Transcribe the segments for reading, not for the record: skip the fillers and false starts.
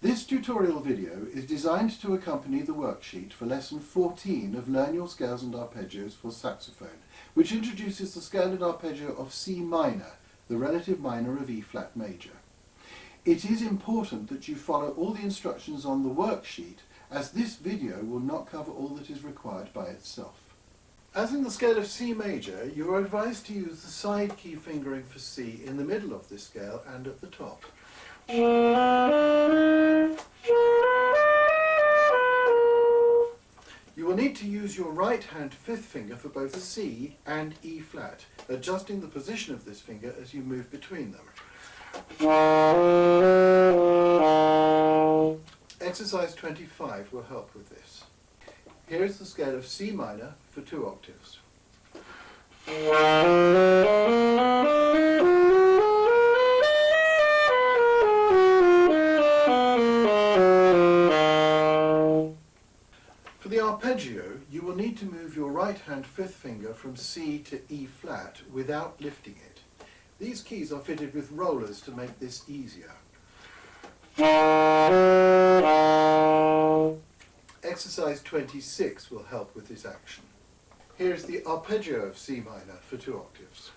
This tutorial video is designed to accompany the worksheet for lesson 14 of Learn Your Scales and Arpeggios for Saxophone, which introduces the scale and arpeggio of C minor, the relative minor of E flat major. It is important that you follow all the instructions on the worksheet, as this video will not cover all that is required by itself. As in the scale of C major, you are advised to use the side key fingering for C in the middle of this scale and at the top. You will need to use your right hand fifth finger for both C and E flat, adjusting the position of this finger as you move between them. Exercise 25 will help with this. Here is the scale of C minor for 2 octaves. For the arpeggio, you will need to move your right hand fifth finger from C to E flat without lifting it. These keys are fitted with rollers to make this easier. Exercise 26 will help with this action. Here is the arpeggio of C minor for 2 octaves.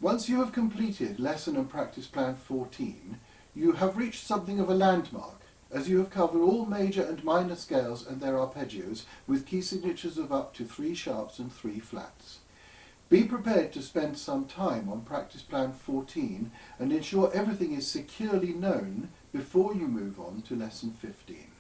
Once you have completed lesson and practice plan 14, you have reached something of a landmark, as you have covered all major and minor scales and their arpeggios with key signatures of up to 3 sharps and 3 flats. Be prepared to spend some time on practice plan 14 and ensure everything is securely known before you move on to lesson 15.